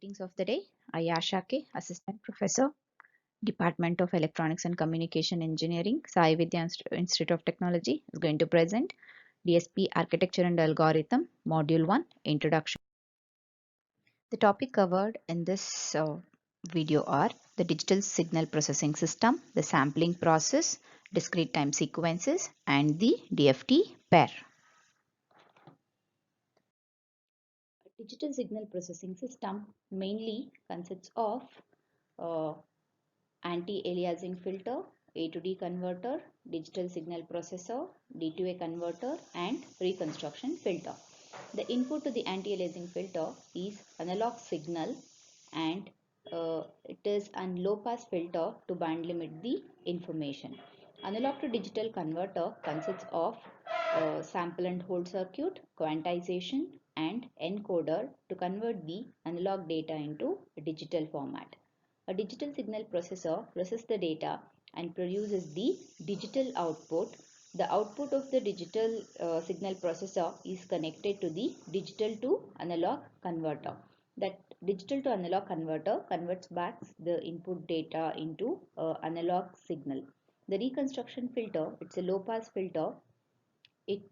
Greetings of the day. I, Asha K, Assistant Professor, Department of Electronics and Communication Engineering, Sai Vidya Institute of Technology, is going to present DSP Architecture and Algorithm, Module 1, Introduction. The topic covered in this video are the digital signal processing system, the sampling process, discrete time sequences, and the DFT pair. A digital signal processing system mainly consists of anti-aliasing filter, A to D converter, digital signal processor, D to A converter, and reconstruction filter. The input to the anti-aliasing filter is analog signal, and it is a low pass filter to band limit the information. Analog to digital converter consists of sample and hold circuit, quantization, and encoder to convert the analog data into digital format. A digital signal processor processes the data and produces the digital output. The output of the digital signal processor is connected to the digital to analog converter. That digital to analog converter converts back the input data into analog signal. The reconstruction filter, it's a low pass filter. It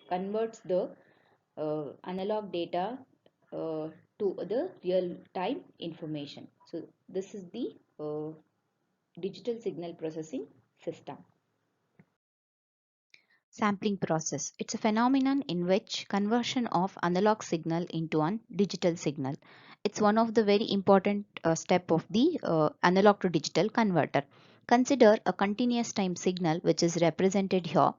converts the analog data to the real time information. So this is the digital signal processing system. Sampling process. It's a phenomenon in which conversion of analog signal into a digital signal. It's one of the very important step of the analog to digital converter. Consider a continuous time signal which is represented here,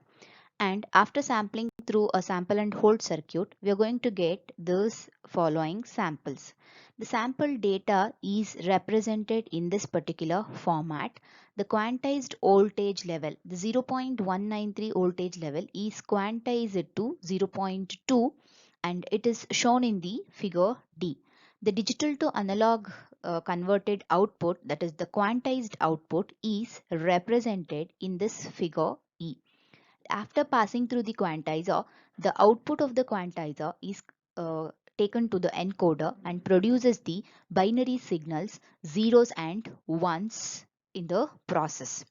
and after sampling through a sample and hold circuit, we are going to get those following samples. The sample data is represented in this particular format. The quantized voltage level, the 0.193 voltage level is quantized to 0.2, and it is shown in the figure D. The digital to analog converted output, that is the quantized output, is represented in this figure E. After passing through the quantizer, the output of the quantizer is taken to the encoder and produces the binary signals, zeros and ones in the process.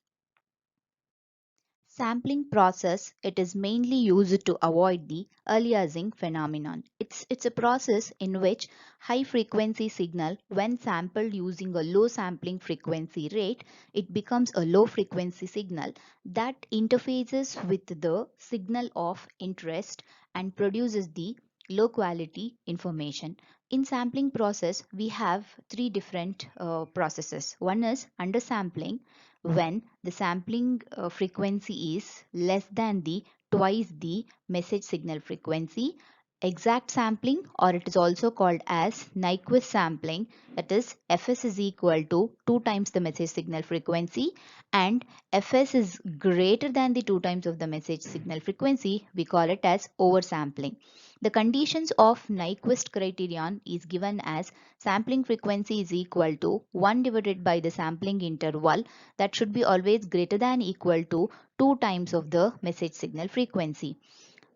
Sampling process, it is mainly used to avoid the aliasing phenomenon. It's a process in which high frequency signal, when sampled using a low sampling frequency rate, it becomes a low frequency signal that interfaces with the signal of interest and produces the low quality information. In sampling process, we have three different processes. One is undersampling, when the sampling frequency is less than the twice the message signal frequency. Exact sampling, or it is also called as Nyquist sampling, that is Fs is equal to 2 times the message signal frequency, and Fs is greater than the 2 times of the message signal frequency, we call it as oversampling. The conditions of Nyquist criterion is given as sampling frequency is equal to 1 divided by the sampling interval, that should be always greater than equal to 2 times of the message signal frequency,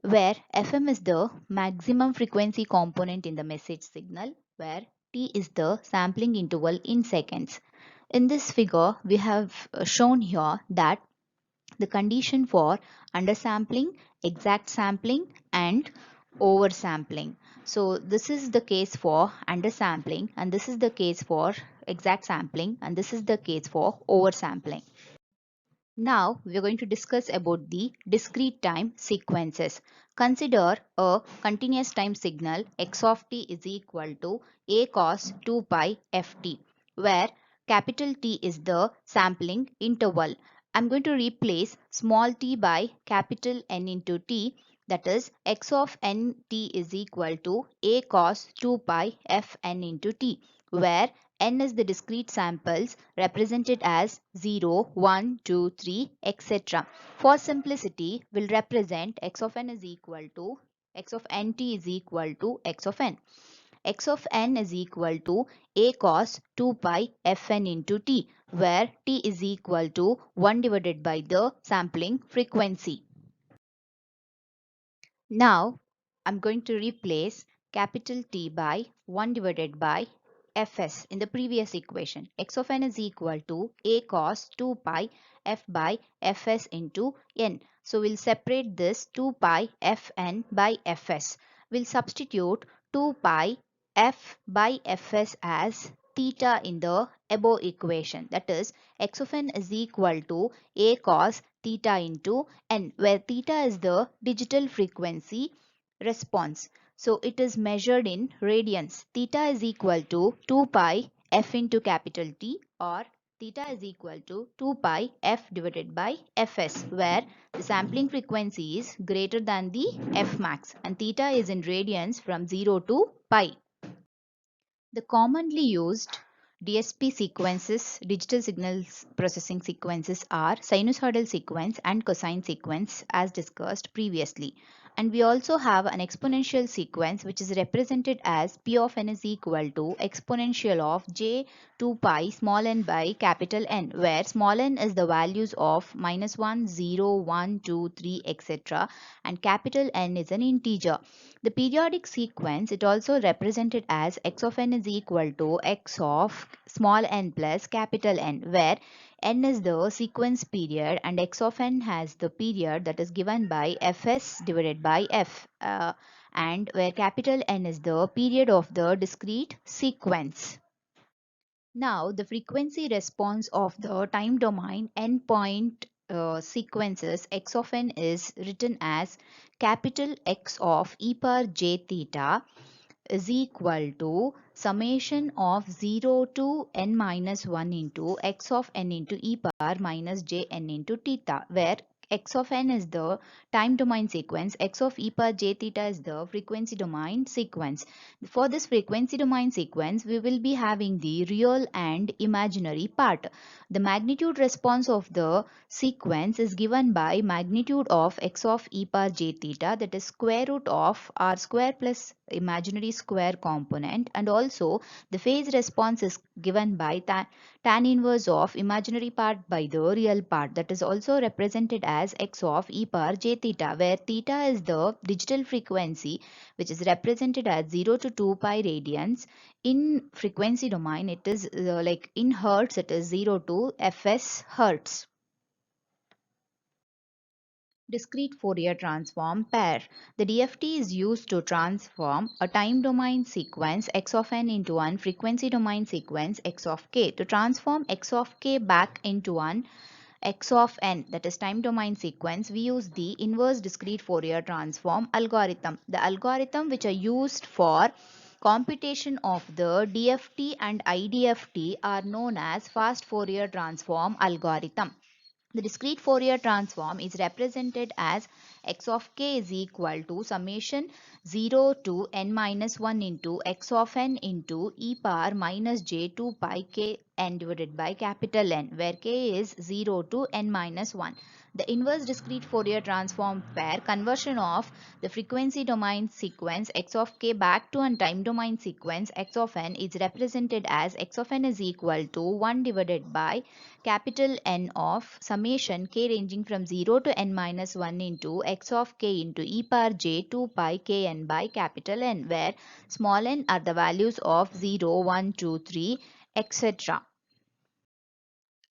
where Fm is the maximum frequency component in the message signal, where T is the sampling interval in seconds. In this figure, we have shown here that the condition for undersampling, exact sampling, and oversampling. So this is the case for undersampling, and this is the case for exact sampling, and this is the case for oversampling. Now we are going to discuss about the discrete time sequences. Consider a continuous time signal x of t is equal to a cos 2 pi ft, where capital T is the sampling interval. I'm going to replace small t by capital N into t, that is x of n t is equal to a cos 2 pi f n into t, where n is the discrete samples represented as 0, 1, 2, 3, etc. For simplicity, we'll represent x of n is equal to x of nt is equal to x of n. X of n is equal to a cos 2 pi fn into t, where t is equal to 1 divided by the sampling frequency. Now, I'm going to replace capital T by 1 divided by fs in the previous equation. X of n is equal to a cos 2 pi f by fs into n. So we'll separate this 2 pi fn by fs. We'll substitute 2 pi f by fs as theta in the above equation. That is, x of n is equal to a cos theta into n, where theta is the digital frequency response. So it is measured in radians. Theta is equal to 2 pi f into capital T, or theta is equal to 2 pi f divided by fs, where the sampling frequency is greater than the f max and theta is in radians from 0 to pi. The commonly used DSP sequences, digital signals processing sequences, are sinusoidal sequence and cosine sequence as discussed previously. And we also have an exponential sequence which is represented as P of n is equal to exponential of j 2 pi small n by capital N, where small n is the values of -1, 0, 1, 2, 3, etc. and capital N is an integer. The periodic sequence, it also represented as x of n is equal to x of small n plus capital N, where n is the sequence period and x of n has the period that is given by fs divided by f, and where capital N is the period of the discrete sequence. Now, the frequency response of the time domain endpoint sequences x of n is written as capital X of e power j theta is equal to summation of 0 to n minus 1 into x of n into e power minus j n into theta, where x of n is the time domain sequence, x of e power j theta is the frequency domain sequence. For this frequency domain sequence, we will be having the real and imaginary part. The magnitude response of the sequence is given by magnitude of x of e power j theta, that is square root of r square plus imaginary square component, and also the phase response is given by tan inverse of imaginary part by the real part, that is also represented as x of e power j theta, where theta is the digital frequency which is represented as 0 to 2 pi radians. In frequency domain, it is like in hertz, it is 0 to fs hertz. Discrete Fourier transform pair. The DFT is used to transform a time domain sequence x of n into one frequency domain sequence x of k. To transform x of k back into one x of n, that is time domain sequence, we use the inverse discrete Fourier transform algorithm. The algorithm which are used for computation of the DFT and IDFT are known as fast Fourier transform algorithm. The discrete Fourier transform is represented as x of k is equal to summation 0 to n minus 1 into x of n into e power minus j 2 pi k n divided by capital N, where k is 0 to n minus 1. The inverse discrete Fourier transform pair conversion of the frequency domain sequence x of k back to a time domain sequence x of n is represented as x of n is equal to 1 divided by capital N of summation k ranging from 0 to n minus 1 into x of k into e power j 2 pi k n by capital N, where small n are the values of 0, 1, 2, 3, etc.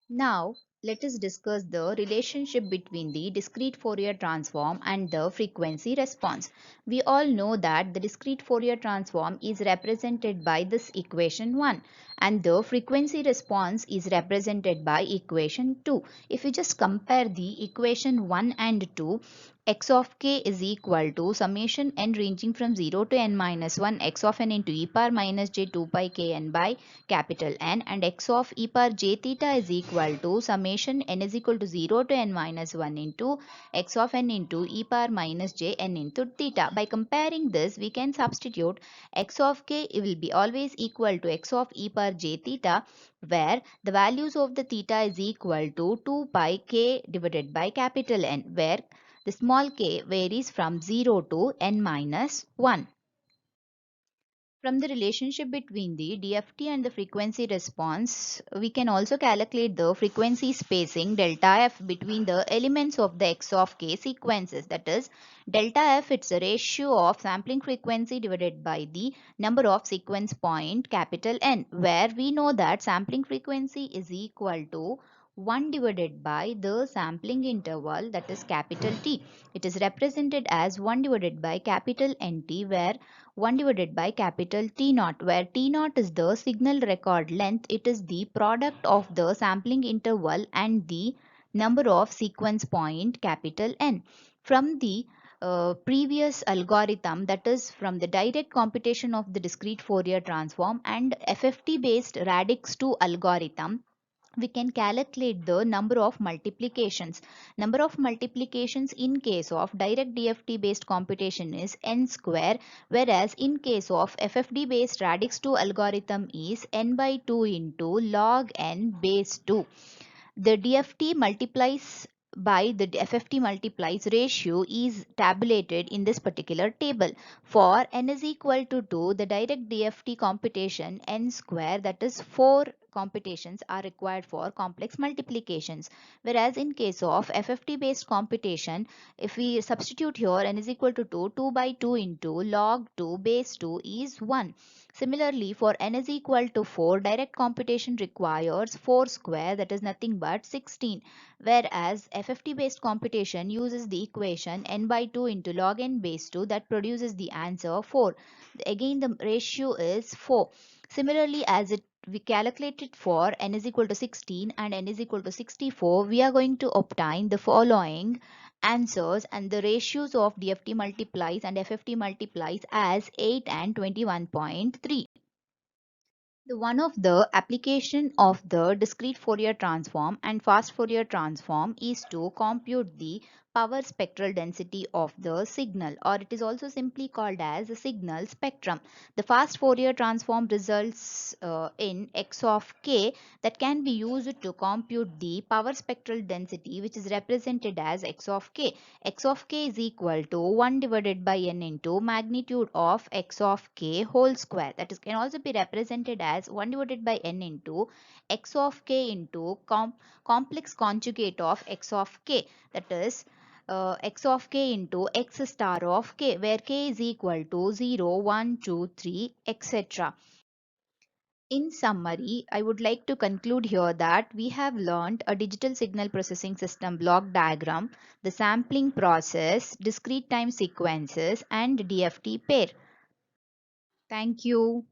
Now, let us discuss the relationship between the discrete Fourier transform and the frequency response. We all know that the discrete Fourier transform is represented by this equation 1 and the frequency response is represented by equation 2. If you just compare the equation 1 and 2, x of k is equal to summation n ranging from 0 to n minus 1 x of n into e power minus j 2 pi k n by capital N, and x of e power j theta is equal to summation n is equal to 0 to n minus 1 into x of n into e power minus j n into theta. By comparing this, we can substitute x of k will be always equal to x of e power j theta, where the values of the theta is equal to 2 pi k divided by capital N, where the small k varies from 0 to n minus 1. From the relationship between the DFT and the frequency response, we can also calculate the frequency spacing delta f between the elements of the x of k sequences. That is, delta f, it's a ratio of sampling frequency divided by the number of sequence point capital N, where we know that sampling frequency is equal to 1 divided by the sampling interval, that is capital T. It is represented as 1 divided by capital NT, where 1 divided by capital T naught, where T naught is the signal record length. It is the product of the sampling interval and the number of sequence point capital N. From the previous algorithm, that is from the direct computation of the discrete Fourier transform and FFT based radix 2 algorithm, we can calculate the number of multiplications. Number of multiplications in case of direct DFT based computation is n square, whereas in case of FFT based radix 2 algorithm is n by 2 into log n base 2. The DFT multiplies by the FFT multiplies ratio is tabulated in this particular table. For n is equal to 2, the direct DFT computation n square, that is 4 computations are required for complex multiplications, whereas in case of FFT based computation, if we substitute here n is equal to 2, 2 by 2 into log 2 base 2 is 1. Similarly, for n is equal to 4, direct computation requires 4 square, that is nothing but 16, whereas FFT based computation uses the equation n by 2 into log n base 2, that produces the answer 4. Again, the ratio is 4. Similarly, as it we calculated for n is equal to 16 and n is equal to 64, we are going to obtain the following answers, and the ratios of DFT multiplies and FFT multiplies as 8 and 21.3. The one of the application of the discrete Fourier transform and fast Fourier transform is to compute the power spectral density of the signal, or it is also simply called as a signal spectrum. The fast Fourier transform results in x of k that can be used to compute the power spectral density, which is represented as x of k. X of k is equal to 1 divided by n into magnitude of x of k whole square. That is, can also be represented as 1 divided by n into x of k into complex conjugate of x of k. That is x of k into x star of k, where k is equal to 0, 1, 2, 3, etc. In summary, I would like to conclude here that we have learned a digital signal processing system block diagram, the sampling process, discrete time sequences, and DFT pair. Thank you.